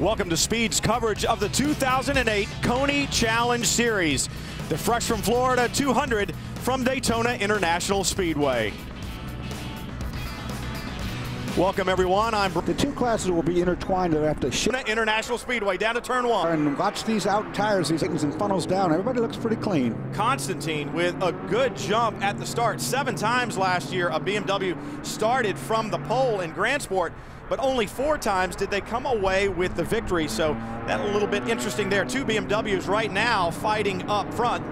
Welcome to Speed's coverage of the 2008 KONI Challenge Series. The fresh from Florida 200 from Daytona International Speedway. Welcome everyone. The two classes will be intertwined after Daytona International Speedway down to turn one. And watch these out tires, these things and funnels down. Everybody looks pretty clean. Constantine with a good jump at the start. 7 times last year a BMW started from the pole in Grand Sport, but only 4 times did they come away with the victory. So that's a little bit interesting there. 2 BMWs right now fighting up front.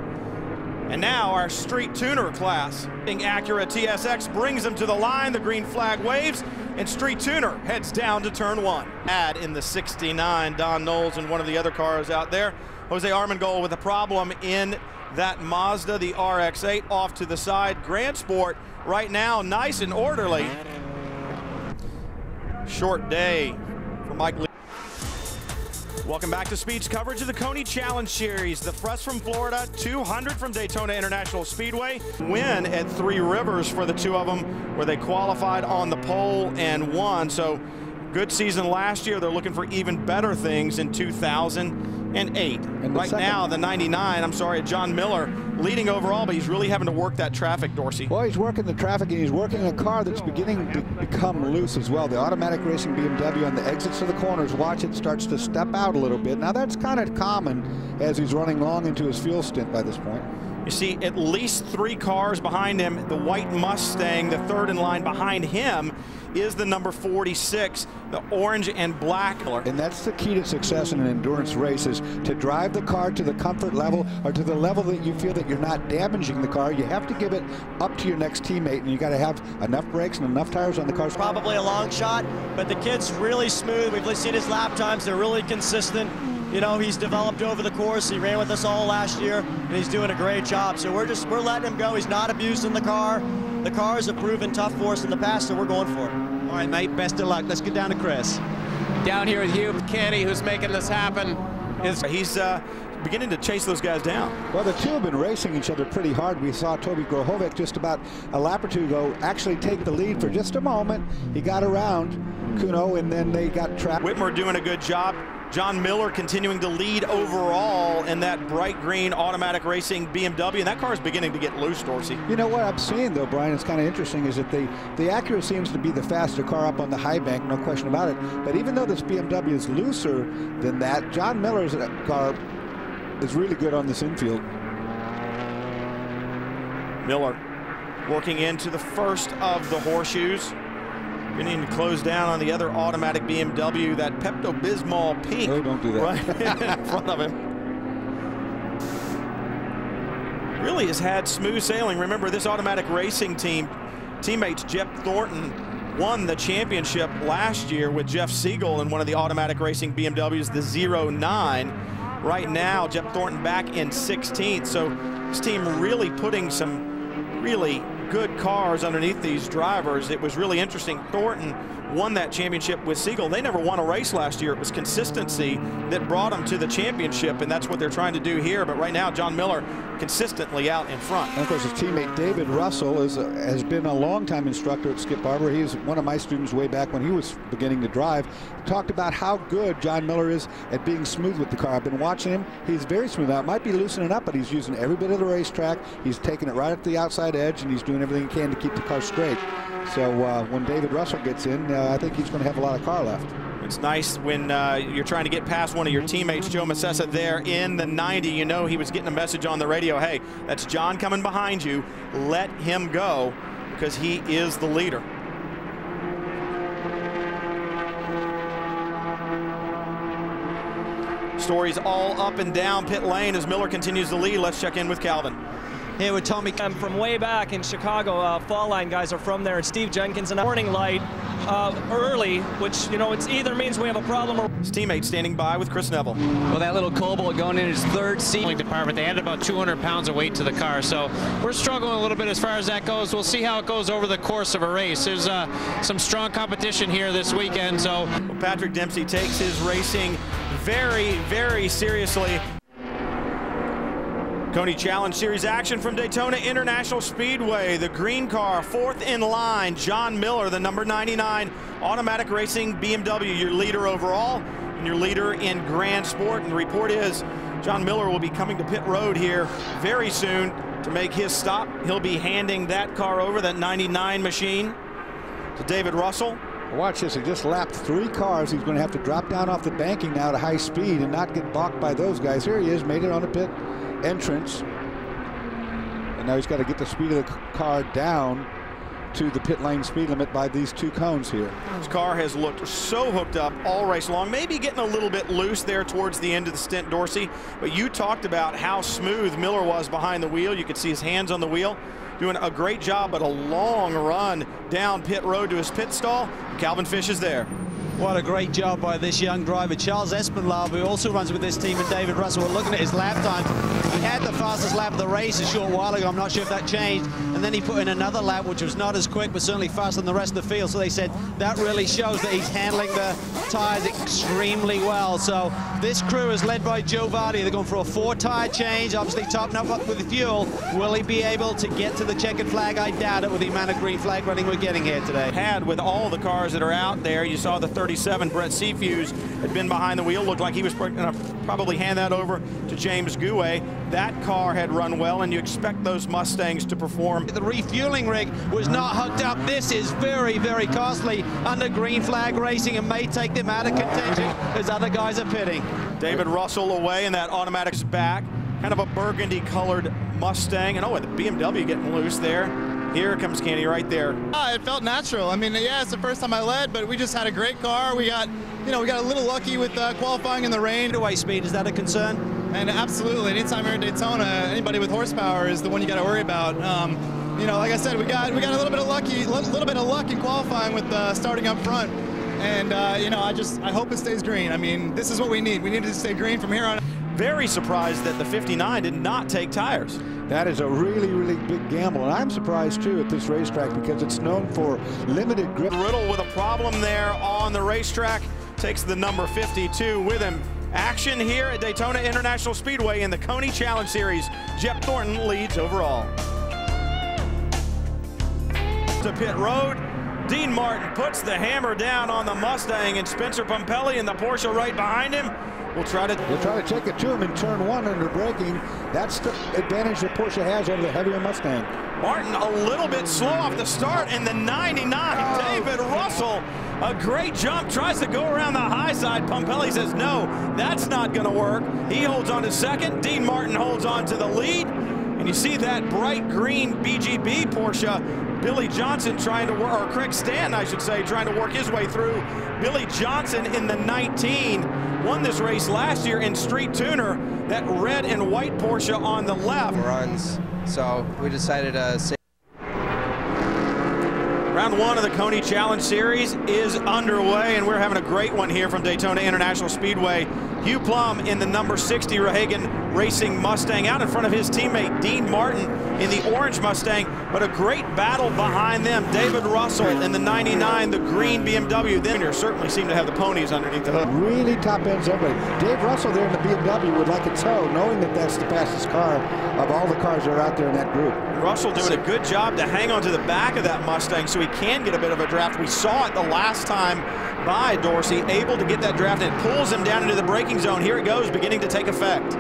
And now our street tuner class. Acura TSX brings them to the line. The green flag waves, and street tuner heads down to turn 1. Add in the 69, Don Knowles and one of the other cars out there. Jose Armengol with a problem in that Mazda, the RX-8 off to the side. Grand Sport right now nice and orderly. Short day for Mike Lee. Welcome back to Speed's coverage of the KONI Challenge Series. The fresh from Florida 200 from Daytona International Speedway. Win at 3 Rivers for the two of them, where they qualified on the pole and won. So good season last year. They're looking for even better things in 2008. And right now, the 99, John Miller leading overall, but he's really having to work that traffic, Dorsey. Well, he's working the traffic, and he's working a car that's beginning to become loose as well. The automatic racing BMW on the exits of the corners, watch it starts to step out a little bit. Now that's kind of common as he's running long into his fuel stint by this point. You see at least 3 cars behind him. The white Mustang, the third in line behind him, is the number 46, the orange and black color. And that's the key to success in an endurance race, is to drive the car to the comfort level, or to the level that you feel that you're not damaging the car. You have to give it up to your next teammate, and you got to have enough brakes and enough tires on the car. Probably a long shot, but the kid's really smooth. We've seen his lap times. They're really consistent. You know, he's developed over the course. He ran with us all last year, and he's doing a great job. So we're letting him go. He's not abusing the car. The cars have proven tough for us in the past, so we're going for it. All right, mate, best of luck. Let's get down to Chris. Down here with Hugh Kenny, who's making this happen. He's beginning to chase those guys down. Well, the two have been racing each other pretty hard. We saw Toby Grohovic just about a lap or two ago actually take the lead for just a moment. He got around Kuno, and then they got trapped. Whitmer doing a good job. John Miller continuing to lead overall in that bright green automatic racing BMW, and that car is beginning to get loose, Dorsey. You know what I'm seeing, though, Brian, it's kind of interesting, is that the Acura seems to be the faster car up on the high bank, no question about it. But even though this BMW is looser than that, John Miller's car is really good on this infield. Miller working into the first of the horseshoes. Beginning to close down on the other automatic BMW, that Pepto-Bismol pink. No, don't do that. Right in front of him. Really has had smooth sailing. Remember, this automatic racing teammates Jeff Thornton won the championship last year with Jeff Siegel in one of the automatic racing BMWs, the 09. Right now, Jeff Thornton back in 16th. So this team really putting some really good cars underneath these drivers. It was really interesting. Thornton won that championship with Siegel. They never won a race last year. It was consistency that brought them to the championship, and that's what they're trying to do here. But right now, John Miller consistently out in front. And of course, his teammate David Russell has been a long-time instructor at Skip Barber. He's one of my students way back when he was beginning to drive. Talked about how good John Miller is at being smooth with the car. I've been watching him. He's very smooth. Now, it might be loosening up, but he's using every bit of the racetrack. He's taking it right at the outside edge, and he's doing everything he can to keep the car straight. So when David Russell gets in, I think he's going to have a lot of car left. It's nice when you're trying to get past one of your teammates, Joe Massessa, there in the 90. You know he was getting a message on the radio. Hey, that's John coming behind you. Let him go, because he is the leader. Stories all up and down pit lane as Miller continues to lead. Let's check in with Calvin. Here with Tommy. I'm from way back in Chicago. Fall Line guys are from there. And Steve Jenkins, and morning light early, which, you know, it's either means we have a problem or... His teammate standing by with Chris Neville. Well, that little Cobalt going in his 3rd seat department. They added about 200 pounds of weight to the car, so we're struggling a little bit as far as that goes. We'll see how it goes over the course of a race. There's some strong competition here this weekend, so... Well, Patrick Dempsey takes his racing very, very seriously. KONI Challenge Series action from Daytona International Speedway. The green car, 4th in line. John Miller, the number 99 automatic racing BMW, your leader overall. and your leader in Grand Sport. And the report is John Miller will be coming to pit road here very soon to make his stop. He'll be handing that car over, that 99 machine, to David Russell. Watch this, he just lapped 3 cars. He's going to have to drop down off the banking now to high speed and not get balked by those guys. Here he is, made it on the pit entrance. And now he's got to get the speed of the car down to the pit lane speed limit by these 2 cones here. His car has looked so hooked up all race long, maybe getting a little bit loose there towards the end of the stint, Dorsey, but you talked about how smooth Miller was behind the wheel. You could see his hands on the wheel, doing a great job, but a long run down pit road to his pit stall. Calvin Fish is there. What a great job by this young driver. Charles Espenlaub, who also runs with this team, and David Russell. We're looking at his lap time. He had the fastest lap of the race a short while ago. I'm not sure if that changed. And then he put in another lap, which was not as quick, but certainly faster than the rest of the field. So they said that really shows that he's handling the tires extremely well. So this crew is led by Joe Vardy. They're going for a 4-tire change, obviously topping up with the fuel. Will he be able to get to the checkered flag? I doubt it with the amount of green flag running we're getting here today. Had with all the cars that are out there, you saw the 37 Brett Seafuse had been behind the wheel. Looked like he was going to probably hand that over to James Gouet. That car had run well, and you expect those Mustangs to perform. The refueling rig was not hooked up. This is very, very costly under green flag racing and may take them out of contention as other guys are pitting. David Russell away, and that automatic's back. Kind of a burgundy colored Mustang. And oh, and the BMW getting loose there. Here comes Kenny right there. It felt natural. I mean, yeah, it's the first time I led, but we just had a great car. We got, we got a little lucky with qualifying in the rain. Away speed, is that a concern? And absolutely, anytime you're in Daytona, anybody with horsepower is the one you got to worry about. Like I said, we got a little bit of luck in qualifying with starting up front. And I hope it stays green. I mean, this is what we need. We need to stay green from here on. Very surprised that the 59 did not take tires. That is a really, really big gamble, and I'm surprised too at this racetrack because it's known for limited grip. Riddle with a problem there on the racetrack, takes the number 52 with him. Action here at Daytona International Speedway in the KONI Challenge Series. Jep Thornton leads overall. To pit road, Dean Martin puts the hammer down on the Mustang, and Spencer Pumpelly in the Porsche right behind him. We'll try to take it to him in turn 1 under braking. That's the advantage that Porsche has over the heavier Mustang. Martin a little bit slow off the start, and the 99, David Russell, a great jump, tries to go around the high side. Pumpelly says, no, that's not going to work. He holds on to second. Dean Martin holds on to the lead. And you see that bright green BGB Porsche, Billy Johnson trying to work, or Craig Stanton, I should say, trying to work his way through. Billy Johnson in the 19 won this race last year in Street Tuner. That red and white Porsche on the left. Runs, so we decided to say. Round 1 of the KONI Challenge Series is underway, and we're having a great one here from Daytona International Speedway. Hugh Plum in the number 60 Rehagen Racing Mustang out in front of his teammate Dean Martin in the orange Mustang, but a great battle behind them. David Russell in the 99, the green BMW. Then certainly seem to have the ponies underneath the hood. Really top ends everybody. Dave Russell there in the BMW would like a tow, knowing that that's the fastest car of all the cars that are out there in that group. Russell doing a good job to hang on to the back of that Mustang so he can get a bit of a draft. We saw it the last time by Dorsey, able to get that draft, and it pulls him down into the braking zone. Here it goes, beginning to take effect.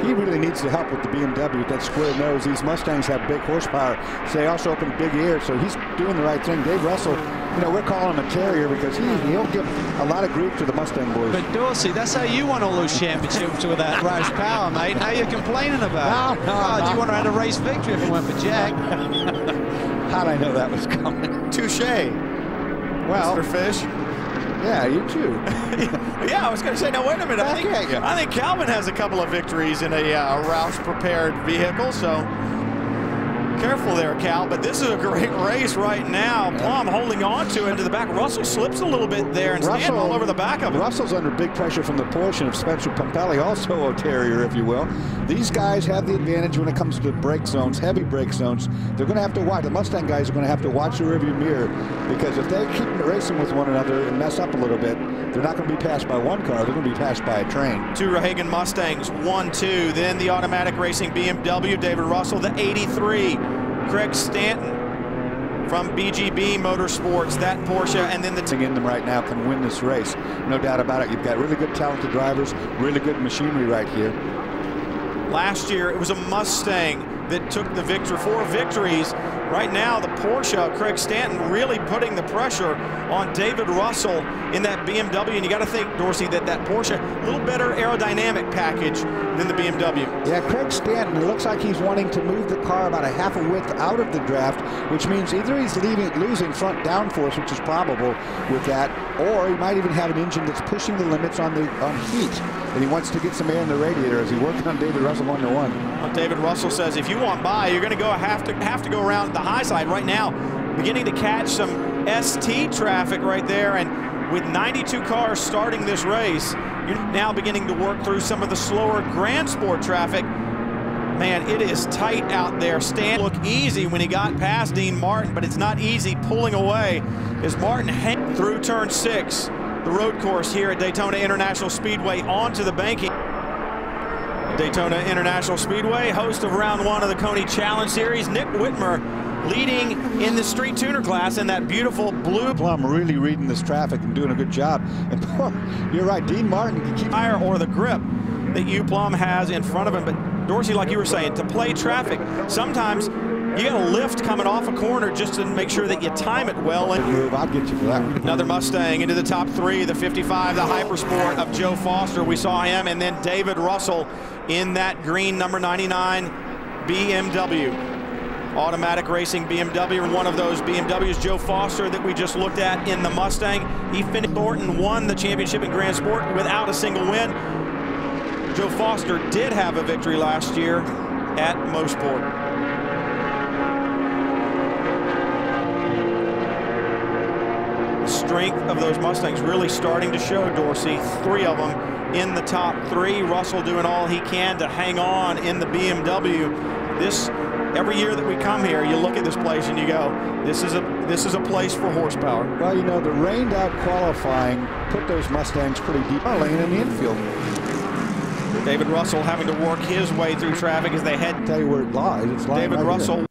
He really needs the help with the BMW with that square nose. These Mustangs have big horsepower, so they also open big ears, so he's doing the right thing. Dave Russell, we're calling him a terrier because he'll give a lot of grief to the Mustang boys. But Dorsey, that's how you won all those championships with that Roush power, mate. Now you're complaining about it. No. You want to have a race victory if it went for Jack. How'd I know that was coming? Touche. Well, Mr. Fish. Yeah, you too. Yeah, I was going to say, now wait a minute. I think Calvin has a couple of victories in a Roush-prepared vehicle, so careful there, Cal. But this is a great race right now. Plum holding on to it to the back. Russell slips a little bit there and standing all over the back of it. Russell's under big pressure from the Porsche of Spencer Pumpelly, also a terrier, if you will. These guys have the advantage when it comes to brake zones, heavy brake zones. They're going to have to watch. The Mustang guys are going to have to watch the rearview mirror, because if they keep racing with one another and mess up a little bit, they're not going to be passed by one car. They're going to be passed by a train. 2 Rehagen Mustangs, 1-2. Then the automatic racing BMW, David Russell, the 83. Craig Stanton from BGB Motorsports, that Porsche, and then the team in them right now can win this race. No doubt about it. You've got really good talented drivers, really good machinery right here. Last year, it was a Mustang that took the victory, 4 victories. Right now, the Porsche, Craig Stanton, really putting the pressure on David Russell in that BMW. And you got to think, Dorsey, that Porsche, a little better aerodynamic package than the BMW. Yeah, Craig Stanton, it looks like he's wanting to move the car about a half a width out of the draft, which means either he's losing front downforce, which is probable with that, or he might even have an engine that's pushing the limits on heat, and he wants to get some air in the radiator as he works on David Russell 1-1. Well, David Russell says if you want by, you're going to have to go around the high side right now, beginning to catch some ST traffic right there, and with 92 cars starting this race, you're now beginning to work through some of the slower Grand Sport traffic. Man, it is tight out there. Stan looked easy when he got past Dean Martin, but it's not easy pulling away as Martin hangs through turn 6, the road course here at Daytona International Speedway, onto the banking. Daytona International Speedway, host of round 1 of the KONI Challenge Series. Nick Whitmer leading in the street tuner class in that beautiful blue. Plum really reading this traffic and doing a good job. And you're right, Dean Martin can keep higher, or the grip that Plum has in front of him. But Dorsey, like you were saying, to play traffic, sometimes you got to lift coming off a corner just to make sure that you time it well. And move, I'll get you for that. Another Mustang into the top 3, the 55, the Hypersport of Joe Foster. We saw him, and then David Russell in that green number 99 BMW. Automatic racing BMW, one of those BMWs. Joe Foster that we just looked at in the Mustang. He finished. Thornton won the championship in Grand Sport without a single win. Joe Foster did have a victory last year at Mosport. Strength of those Mustangs really starting to show, Dorsey. 3 of them in the top 3. Russell doing all he can to hang on in the BMW. Every year that we come here, you look at this place and you go, this is a place for horsepower. Well, you know, the rained out qualifying put those Mustangs pretty deep lane in the infield. David Russell having to work his way through traffic as they head. I'll tell you where it lies. It's lying David right Russell. Here.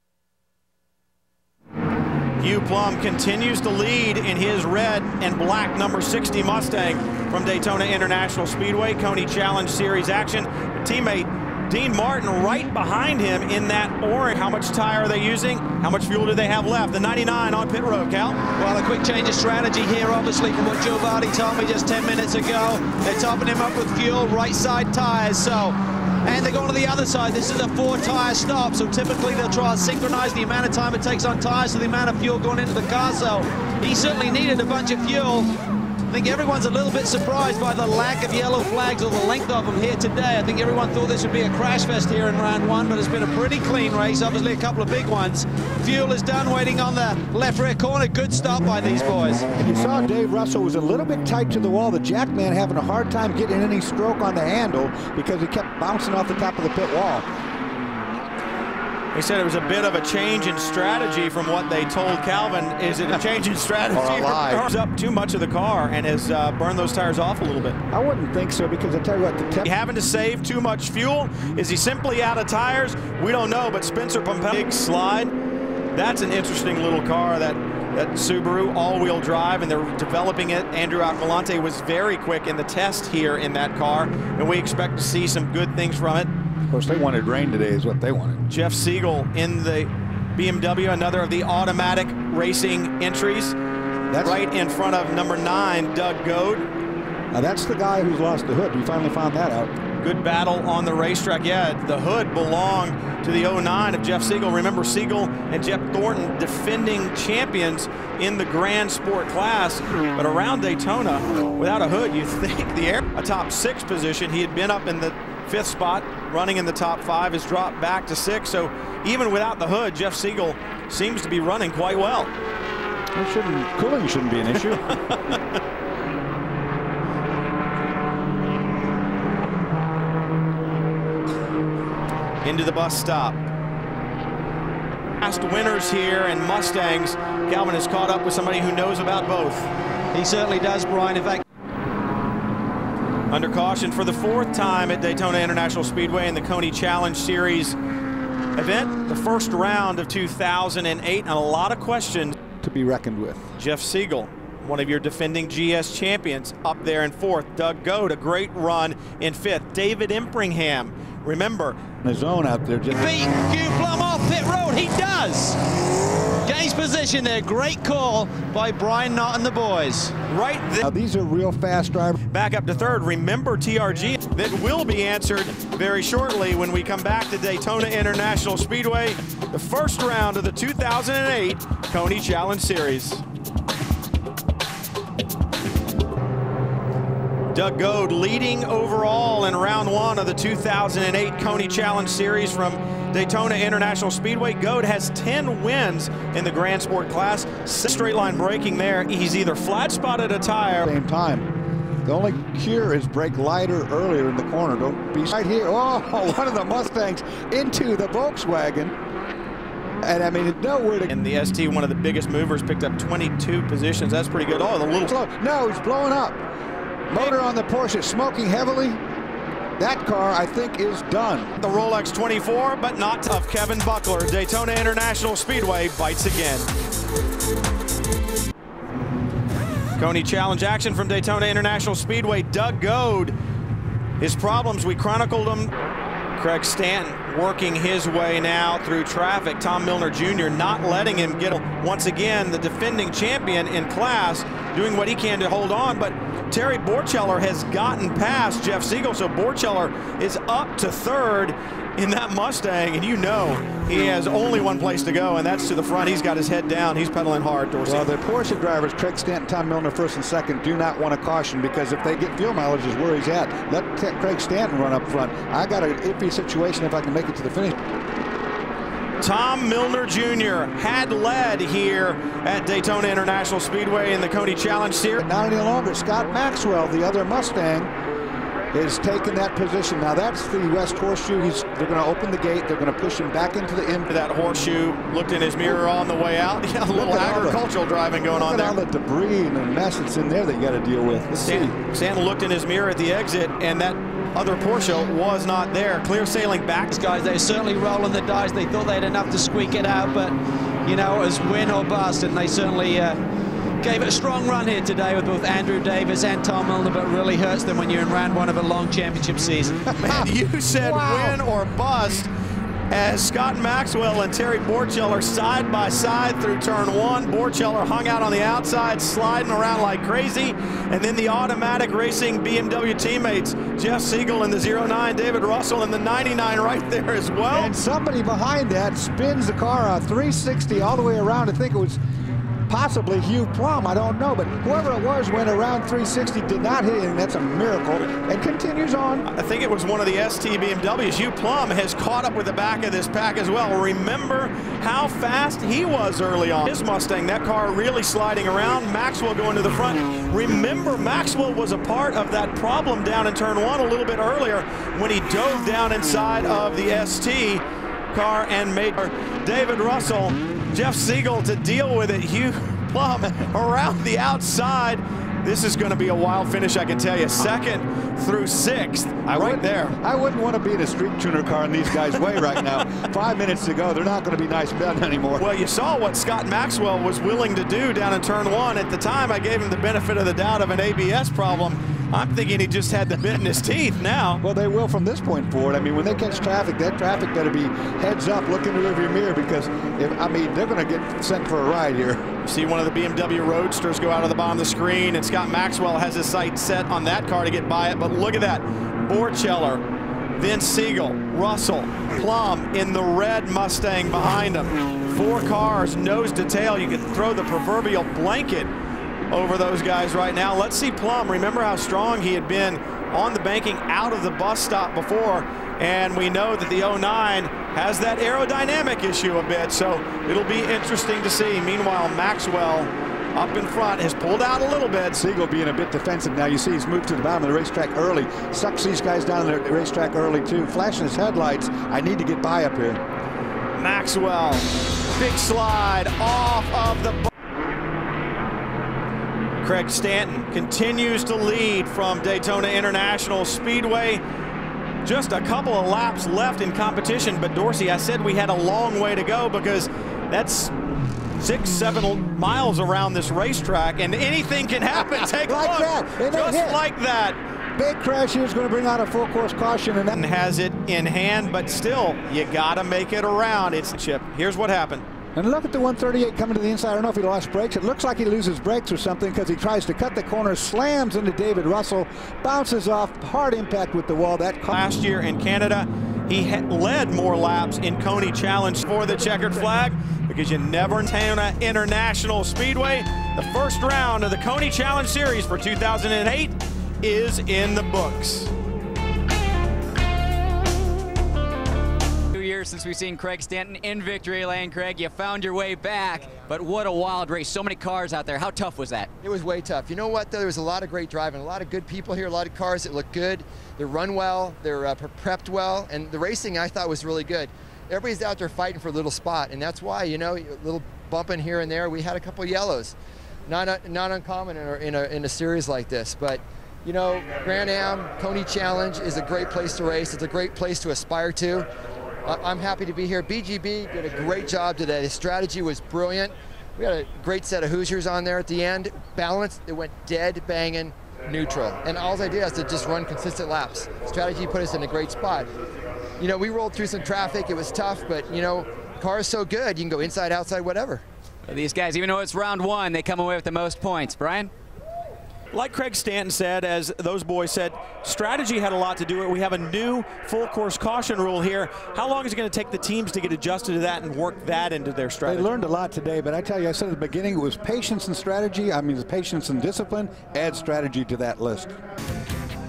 Hugh Plum continues to lead in his red and black number 60 Mustang from Daytona International Speedway, KONI Challenge Series action. Teammate Dean Martin right behind him in that orange. How much tire are they using? How much fuel do they have left? The 99 on pit road, Cal. Well, a quick change of strategy here, obviously, from what Joe Vardy told me just 10 minutes ago. They're topping him up with fuel, right side tires, and they're going to the other side. This is a 4-tire stop, so typically they'll try to synchronize the amount of time it takes on tires to the amount of fuel going into the car, so he certainly needed a bunch of fuel. I think everyone's a little bit surprised by the lack of yellow flags or the length of them here today. I think everyone thought this would be a crash fest here in round 1, but it's been a pretty clean race, obviously a couple of big ones. Fuel is done, waiting on the left rear corner. Good stop by these boys. And you saw Dave Russell was a little bit tight to the wall. The Jackman having a hard time getting any stroke on the handle because he kept bouncing off the top of the pit wall. He said it was a bit of a change in strategy from what they told Calvin. Is it a change in strategy? Or a lie. Up too much of the car and has burned those tires off a little bit. I wouldn't think so, because I tell you what, having to save too much fuel? Is he simply out of tires? We don't know, but Spencer Pompel, big slide. That's an interesting little car, that Subaru all-wheel drive, and they're developing it. Andrew Alcalante was very quick in the test here in that car, and we expect to see some good things from it. Of course, they wanted rain today is what they wanted. Jeff Siegel in the BMW, another of the automatic racing entries. That's right in front of number 9, Doug Goad. Now that's the guy who's lost the hood. We finally found that out. Good battle on the racetrack. Yeah, the hood belonged to the 09 of Jeff Siegel. Remember, Siegel and Jeff Thornton defending champions in the Grand Sport class. But around Daytona, without a hood, you think a top 6 position. He had been up in the 5th spot, running in the top 5, has dropped back to 6. So even without the hood, Jeff Siegel seems to be running quite well. Cooling shouldn't be an issue. Into the bus stop. Past winners here and Mustangs. Calvin has caught up with somebody who knows about both. He certainly does, Brian. In fact, under caution for the 4th time at Daytona International Speedway in the KONI Challenge Series event, the first round of 2008, and a lot of questions to be reckoned with. Jeff Siegel, one of your defending GS champions, up there in fourth. Doug Goad, a great run in fifth. David Impringham, remember, the zone out there. Beat Hugh Plum off pit road. He does. Gains position there. Great call by Brian Knott and the boys. Right there. Now, these are real fast drivers. Back up to third. Remember TRG. That will be answered very shortly when we come back to Daytona International Speedway, the first round of the 2008 KONI Challenge Series. Doug Goad leading overall in round one of the 2008 KONI Challenge Series from Daytona International Speedway. Goad has 10 wins in the Grand Sport class. Straight line braking there. He's either flat spotted a tire. Same time. The only cure is brake lighter earlier in the corner. Don't be right here. Oh, one of the Mustangs into the Volkswagen. And I mean, nowhere to. And the ST, one of the biggest movers, picked up 22 positions. That's pretty good. Oh, the little. Slow. No, he's blowing up. Motor on the Porsche smoking heavily. That car, I think, is done. The Rolex 24, but not of Kevin Buckler. Daytona International Speedway bites again. KONI Challenge action from Daytona International Speedway. Doug Goad, his problems, we chronicled them. Craig Stanton working his way now through traffic. Tom Milner Jr. not letting him get, once again, the defending champion in class, doing what he can to hold on. But Terry Borcheller has gotten past Jeff Siegel, so Borcheller is up to third in that Mustang, and you know he has only one place to go, and that's to the front. He's got his head down. He's pedaling hard, Dorsey. Well, the Porsche drivers, Craig Stanton, Tom Milner, first and second, do not want to caution, because if they get fuel mileage is where he's at. Let Craig Stanton run up front. I got an iffy situation if I can make it to the finish. Tom Milner Jr. had led here at Daytona International Speedway in the KONI Challenge Series. Not any longer. Scott Maxwell, the other Mustang, is taking that position. Now that's the West Horseshoe. They're going to open the gate. They're going to push him back into the end. That horseshoe, looked in his mirror on the way out. Yeah, a little agricultural driving going on there. Look at all the debris and the mess that's in there that you got to deal with. Let's see. Stanton looked in his mirror at the exit, and that other Porsche was not there. Clear sailing back. These guys, they're certainly rolling the dice. They thought they had enough to squeak it out, but, you know, it was win or bust, and they certainly gave it a strong run here today with both Andrew Davis and Tom Milner, but it really hurts them when you're in round one of a long championship season. Man, you said win or bust, as Scott Maxwell and Terry Borcheller side by side through turn one. Borcheller hung out on the outside, sliding around like crazy, and then the automatic racing BMW teammates, Jeff Siegel in the 09, David Russell in the 99 right there as well. And somebody behind that spins the car out 360 all the way around. I think it was possibly Hugh Plum, I don't know, but whoever it was went around 360, did not hit him. That's a miracle, and continues on. I think it was one of the ST BMWs. Hugh Plum has caught up with the back of this pack as well. Remember how fast he was early on. His Mustang, that car really sliding around. Maxwell going to the front. Remember, Maxwell was a part of that problem down in turn one a little bit earlier when he dove down inside of the ST car and made David Russell, Jeff Siegel to deal with it. Hugh Plum around the outside. This is going to be a wild finish, I can tell you. Second through sixth, right there. I wouldn't want to be in a street tuner car in these guys' way right now. 5 minutes to go. They're not going to be nice betting anymore. Well, you saw what Scott Maxwell was willing to do down in turn one. At the time, I gave him the benefit of the doubt of an ABS problem. I'm thinking he just had the bit in his teeth now. Well, they will from this point forward. I mean, when they catch traffic, that traffic better be heads up, look in the rearview mirror, because, they're going to get sent for a ride here. See one of the BMW Roadsters go out of the bottom of the screen, and Scott Maxwell has his sights set on that car to get by it. But look at that. Borcheller, then Siegel, Russell, Plum in the red Mustang behind him. 4 cars, nose to tail. You can throw the proverbial blanket over those guys right now. Let's see Plum. Remember how strong he had been on the banking out of the bus stop before, and we know that the 09 has that aerodynamic issue a bit, so it'll be interesting to see. Meanwhile, Maxwell up in front has pulled out a little bit. Siegel being a bit defensive now. You see he's moved to the bottom of the racetrack early. Sucks these guys down the racetrack early too. Flashing his headlights. I need to get by up here. Maxwell, big slide off of the Craig Stanton continues to lead from Daytona International Speedway. Just a couple of laps left in competition, but Dorsey, I said we had a long way to go because that's 6-7 miles around this racetrack, and anything can happen. Take a look. Just like that. Big crash here is going to bring out a full course caution, and that has it in hand, but still, you got to make it around. It's Chip. Here's what happened. And look at the 138 coming to the inside. I don't know if he lost brakes. It looks like he loses brakes or something because he tries to cut the corner, slams into David Russell, bounces off, hard impact with the wall. That last year in Canada, he led more laps in KONI Challenge for the checkered flag because you never Daytona International Speedway. The first round of the KONI Challenge Series for 2008 is in the books. Since we've seen Craig Stanton in victory lane. Craig, you found your way back, but what a wild race. So many cars out there. How tough was that? It was way tough. You know what, though? There was a lot of great driving, a lot of good people here, a lot of cars that look good. They run well, they're prepped well, and the racing I thought was really good. Everybody's out there fighting for a little spot, and that's why, you know, a little bumping here and there. We had a couple yellows. Not uncommon in a series like this, but you know, Grand Am, KONI Challenge is a great place to race. It's a great place to aspire to. I'm happy to be here. BGB did a great job today. The strategy was brilliant. We had a great set of Hoosiers on there at the end. Balanced, it went dead banging neutral. And all I did was to just run consistent laps. Strategy put us in a great spot. You know, we rolled through some traffic. It was tough, but you know, car is so good, you can go inside, outside, whatever. These guys, even though it's round one, they come away with the most points. Brian? Like Craig Stanton said, as those boys said, strategy had a lot to do with it. We have a new full course caution rule here. How long is it going to take the teams to get adjusted to that and work that into their strategy? They learned a lot today, but I tell you, I said at the beginning, it was patience and strategy. I mean, patience and discipline. Add strategy to that list.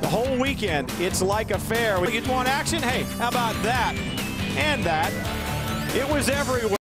The whole weekend, it's like a fair. You want action? Hey, how about that? And that. It was everywhere.